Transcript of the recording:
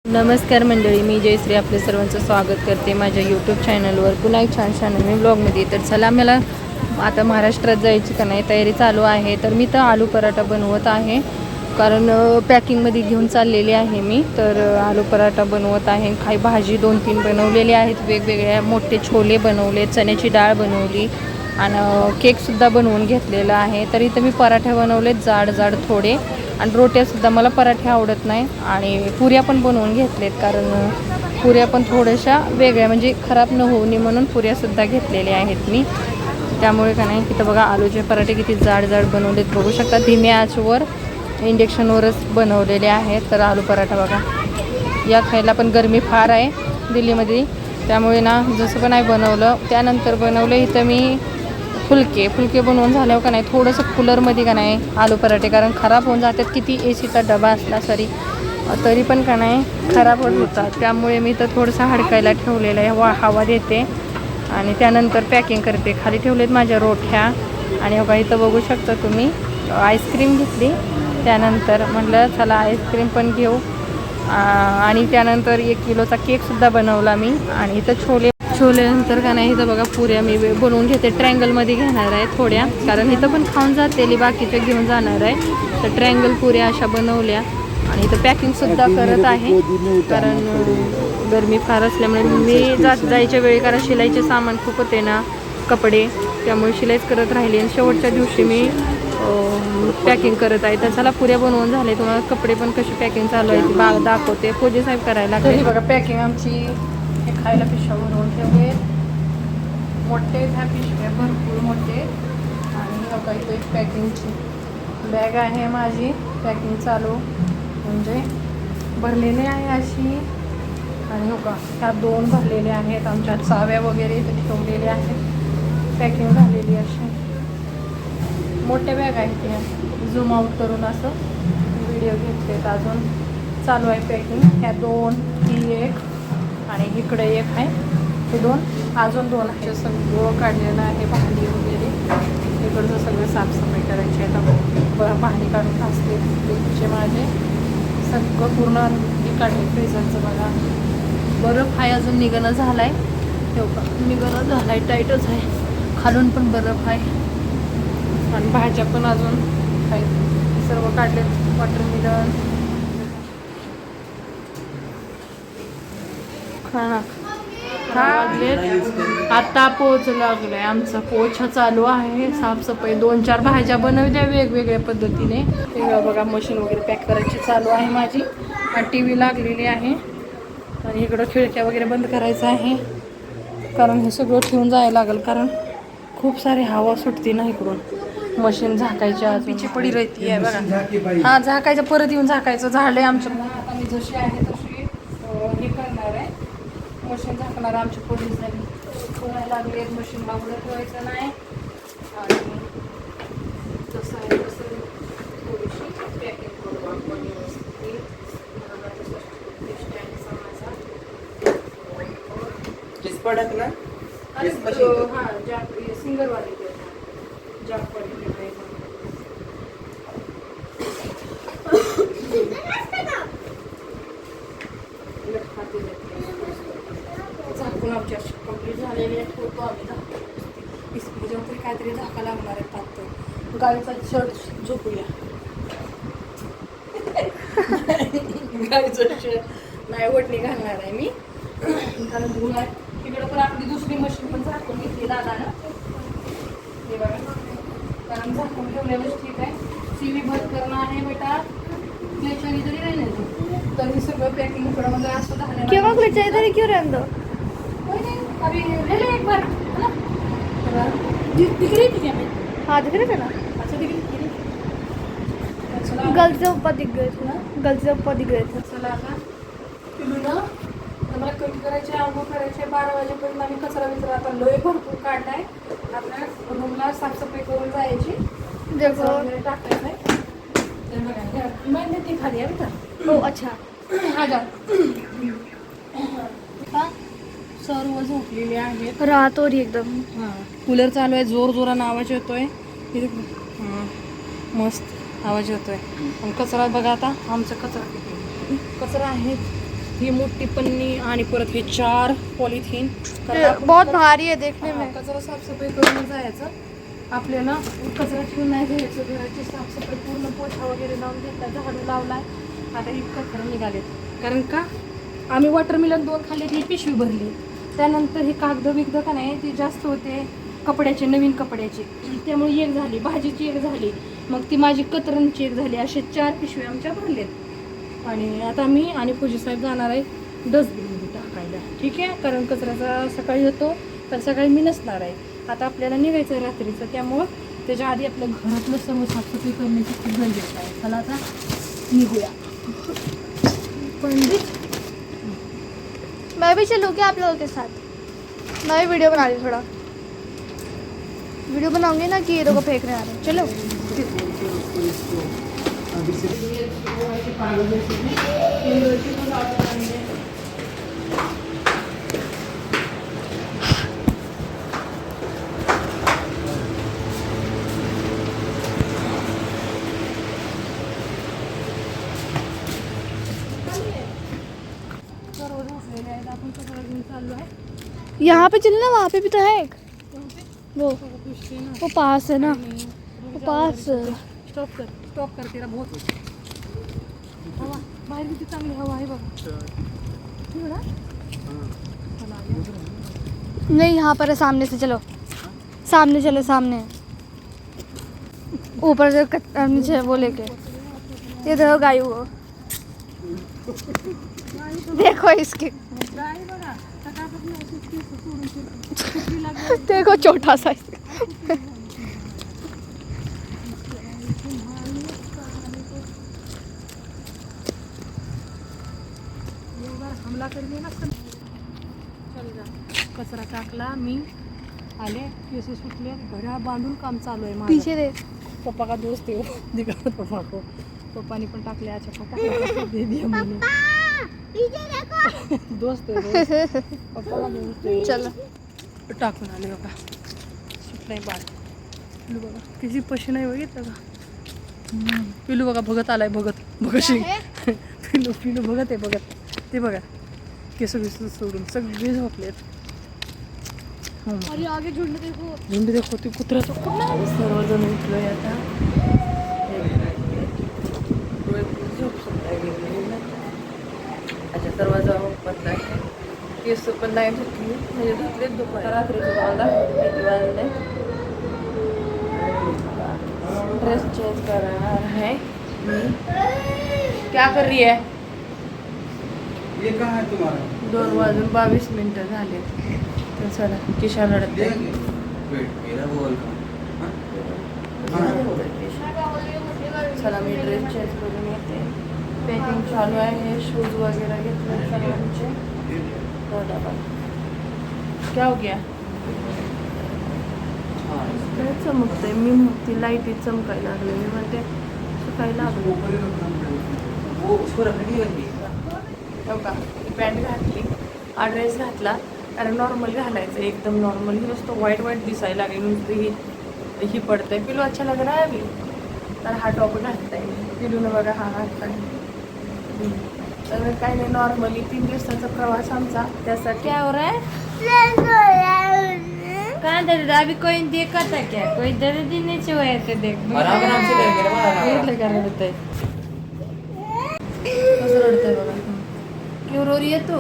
नमस्कार मंडळी, मी जयश्री आपले सर्वांचं स्वागत करते माझ्या यूट्यूब चॅनलवर पुन्हा एक छान मी ब्लॉगमध्ये. तर चला, मला आता महाराष्ट्रात जायची का नाही तयारी चालू आहे. तर मी तर आलू पराठा बनवत आहे, कारण पॅकिंगमध्ये घेऊन चाललेली आहे मी. तर आलू पराठा बनवत आहे. काही भाजी 2-3 बनवलेली आहेत वेगवेगळ्या. मोठे छोले बनवले, चण्याची डाळ बनवली आणि केकसुद्धा बनवून घेतलेला आहे. तर इथं मी पराठे बनवलेत जाड थोडे, आणि रोट्यासुद्धा, मला पराठे आवडत नाही. आणि पुऱ्या पण बनवून घेतलेत, कारण पुऱ्या पण थोड्याशा वेगळ्या, म्हणजे खराब न होऊ नये म्हणून पुऱ्यासुद्धा घेतलेल्या आहेत मी. त्यामुळे का नाही, इथं बघा आलूचे पराठे किती जाड बनवलेत बघू शकता. धीम्या आचेवर इंडक्शनवरच बनवलेले आहेत. तर आलू पराठा बघा, या खायला पण गरमी फार आहे दिल्लीमध्ये, त्यामुळे ना जसं पण नाही बनवलं. त्यानंतर बनवलं इथं मी फुलके बनवून झाल्यावर का नाही थोडंसं कूलरमध्ये का नाही आलू पराठे, कारण खराब होऊन जातात. किती एसीचा डबा असला तरी पण का नाही खराब होत होतात. त्यामुळे मी तर थोडंसं हडकायला ठेवलेलं आहे, हवा देते आणि त्यानंतर पॅकिंग करते. खाली ठेवलेत माझ्या रोठ्या. आणि बघा इथं बघू शकता तुम्ही, आईस्क्रीम घेतली. त्यानंतर म्हटलं चला आईस्क्रीम पण घेऊ, आणि त्यानंतर 1 किलोचा केकसुद्धा बनवला मी. आणि इथं छोल्यानंतर का नाही इथं बघा पुऱ्या मी बनवून घेते. ट्रँगलमध्ये घेणार आहे थोड्या, कारण इथं पण खाऊन जाते, बाकीच्या घेऊन जाणार आहे. तर ट्रँगल पुऱ्या अशा बनवल्या. आणि इथं पॅकिंगसुद्धा करत आहे, कारण गरमी फार असल्यामुळे मी जायच्या वेळी, कारण शिलाईचे सामान खूप होते ना, कपडे, त्यामुळे शिलाईच करत राहिली. आणि शेवटच्या दिवशी मी पॅकिंग करत आहे. तर चला पुऱ्या बनवून झाले. तुम्हाला कपडे पण कशी पॅकिंग चालू आहे ती दाखवते. फौजी साहेब करायला लागले बघा पॅकिंग आमची. हे खायला पिशव्या भरून ठेवले, मोठे ह्या पिशव्या भरपूर मोठे. आणि बघा इथं एक पॅकिंगची बॅग आहे माझी, पॅकिंग चालू म्हणजे भरलेले आहे अशी. आणि हो का, ह्या 2 भरलेले आहेत. आमच्या चाव्या वगैरे इथे ठेवलेल्या आहेत, पॅकिंग झालेली अशी. मोठ्या बॅग आहेत त्या, झूम आउट करून असं व्हिडिओ घेतलेत. अजून चालू आहे पॅकिंग. ह्या 2, ही 1 आणि इकडे 1 आहे. हे 2, अजून 2 आहे. सगळं काढलेलं आहे, भांडी वगैरे. इकडचं सगळं साफसफाई करायची आहे. आता भांडी काढून घासले फ्रीजचे माझे, सगळं पूर्ण हे काढले. फ्रीजरचं बघा, बर्फ आहे अजून निघणं झालं आहे. निघणं झालं आहे, टाईटच आहे. खालून पण बर्फ आहे. आणि भाज्या पण अजून आहेत, सर्व काढले. वॉटरमेलन, आता पोच लागलाय. आमचा पोछा चालू आहे, साफसफाई. 2-4 भाज्या बनवल्या वेगवेगळ्या पद्धतीने. ते बघा मशीन वगैरे पॅक करायची चालू आहे माझी. टी व्ही लागलेली आहे. आणि इकडं खिडक्या वगैरे बंद करायचं आहे, कारण हे सगळं ठेवून जायला लागेल, कारण खूप सारी हवा सुटते ना इकडून. मशीन झाकायच्या पिची पडी राहती आहे बघा. हा, झाकायचं, परत येऊन झाकायचं. झाडे आमच्या आता मी जशी आहे तशी हे करणार आहे, मशीन झाकणार. आमची पोलीस झाली करायला लागली, मशीनला उडत ठेवायचं नाही. आणि जसं आहे तसं थोडीशी पॅकिंग करू आपण व्यवस्थित. पडत ना हां, सिंगरवाले जागवाले झाकून आमची अशी कंप्लीट झालेली आहे. ठेवतो आम्ही इस्पिरीच्या तरी काहीतरी झाका लागणार आहे पातळ. गाडीचा शर्ट झोपूया. गाडीचं शर्ट नाही, ओढणी घालणार आहे मी, कारण धुवून आहे. तिकडं पण आपली दुसरी मशीन पण झाकून घेतली दादानं. हे बघा, कारण झाकून ठेवलेलंच ठीक आहे. CV बंद करणं आहे बेटा, क्लेचरी जरी नाही ना तर हे सगळं पॅकिंग इकडं म्हणजे असं झालं. क्यों क्लेचरी तरी क्यों रहने दो? अभी ले ले एक बार, है ना? दिख रही थी क्या मैं? हाँ दिख रहे थे ना, अच्छा दिख रही थी. गलती से ऊपर दिख गए थे ना, गलती से ऊपर दिख गए थे. चला आता पिलू ना, मला कमी करायचे, आंघोळ करायचे. 12 वाजेपर्यंत आम्ही कचरा आता लोय भरपूर काढलाय. आपल्या रूमला साफसफाई करून जायची, देखो टाकायचं आहे. तर बघा, मैं ती खाली आहे बेटा. ओ अच्छा. हा जा. सर्व झोपलेले आहेत. रात हो रही एकदम. हां, कूलर चालू आहे, जोरानं आवाज येतोय. मस्त आवाज येतोय. आणि कचरा बघा, आता आमचा कचरा आहे ही मोठी पन्नी आणि परत हे 4 पॉलिथिन. बहुत भारी है देखने में. कचरा साफसफाई करून जायचं. आपल्याला कचरा ठेवून नाही घ्यायचं. घराची साफसफाई पूर्ण पोछा वगैरे लावून घेतला, झाडू लावलाय. आता ही कचरा निघाले. कारण का आम्ही वॉटरमेलन 2 खाल्ले, ही पिशवी भरली. त्यानंतर ही कागद बिगद का नाही ती जास्त होते कपड्याचे, नवीन कपड्याचे, त्यामुळे एक झाली, भाजीची एक झाली, मग ती माझी कतरणची एक झाली. असे 4 पिशवी आमच्या भरलेत. आणि आता मी आणि पूजी साहेब जाणार आहे डस्टबिनमध्ये टाकायला. ठीक आहे, कारण कचऱ्याचा सकाळी होतो तर सकाळी मी नसणार आहे. आता आपल्याला निघायचं आहे रात्रीचं, त्यामुळं त्याच्या आधी आपल्या घरातलं सर्व साफसफाई करण्याची खूप गरजेचं आहे. चला आता निघूया. पंडित मैं भी चलूँगी आप लोगों के साथ. मैं भी वीडियो बना रही हूँ, थोड़ा वीडियो बनाऊंगी ना कि ये लोग को फेंकने आ रहे हैं. चलो. आपण कचरा घेऊन चाललो आहे. यहाँ पे चलना, वहाँ पे भी तो है एक. वो पास है ना, वो पास. स्टॉप कर तेरा बहुत हवा बाहेर किती चांगली हवा आहे बघा. नहीं यहाँ पर है, सामने से चलो. सामने चलो, सामने ऊपर से नीचे वो लेके. ये देखो गाय वो, देखो इसके, गाय बघा सकाळपासून अशीच केस सोडून कुत्री लागली. देखो छोटा सा. हमला करणे ना. चल जा. कचरा टाकला मी, आले, केस सुटले, घड्याळ बांधून काम चालू आहे माझं. पीछे देख. पप्पा का दोस्त है वो, दिखा पप्पा को. पप्पा ने पण टाकले. अच्छा पप्पा दे दिया मैंने. दोस्त है दोस्त. पप्पाला दोस्त आहे. चलो. टाकून आले बघा. सुटलाय बाळ. पिलू बघा किती पशी नाही बघितलं का. पिलू बघा बघत आलाय, बघशी. पिलू बघत आहे, बघत ते बघा. केस सोडून सगळे झोपलेत. और ये आगे झुंड देखो. झुंड देखो, ते कुत्र्याचं सर्वजण उठलोय आता. अच्छा दरवाजा बदला आहे. केस पण नाही धुतली, म्हणजे धुतलेत दुपारी. रात्रीचं बांधा किती वाजले. ड्रेस चेंज करणार है मी. क्या कर रही है. ये कहाँ है तुम्हारा. 2:22 झाले. तर चला किशान रडते. वेट मेरा बोल चला मी ड्रेस चेंज करून येते. पॅकिंग चालू आहे. शूज वगैरे घेतले सगळ्यांचे. क्या हो गया. काय चमकतंय. मी ती लाईटी चमकायला लागले. मी म्हणते सकाळी लागलो. वो उसको रखनी है. हो का. पॅन्ट घातली, हा ड्रेस घातला, कारण नॉर्मल घालायचं एकदम नॉर्मल. ही नुसतं वाईट दिसायला लागली, नुसतं ही पडतंय. पिलू अच्छा लग रहा है अभी. तर हा टॉप घातलाय पिलूनं बघा. हा घातलाय. तर काही नाही, नॉर्मली 3 दिवसाचा प्रवास आमचा. त्यासाठी क्या हो रहा है. काय दादा अभी कोई देखत है क्या. कोई दर्द नहीं चाहिए थे. देख आराम से लेके रडतंय. कसं रडतंय बघा. क्यों रो रही है तू.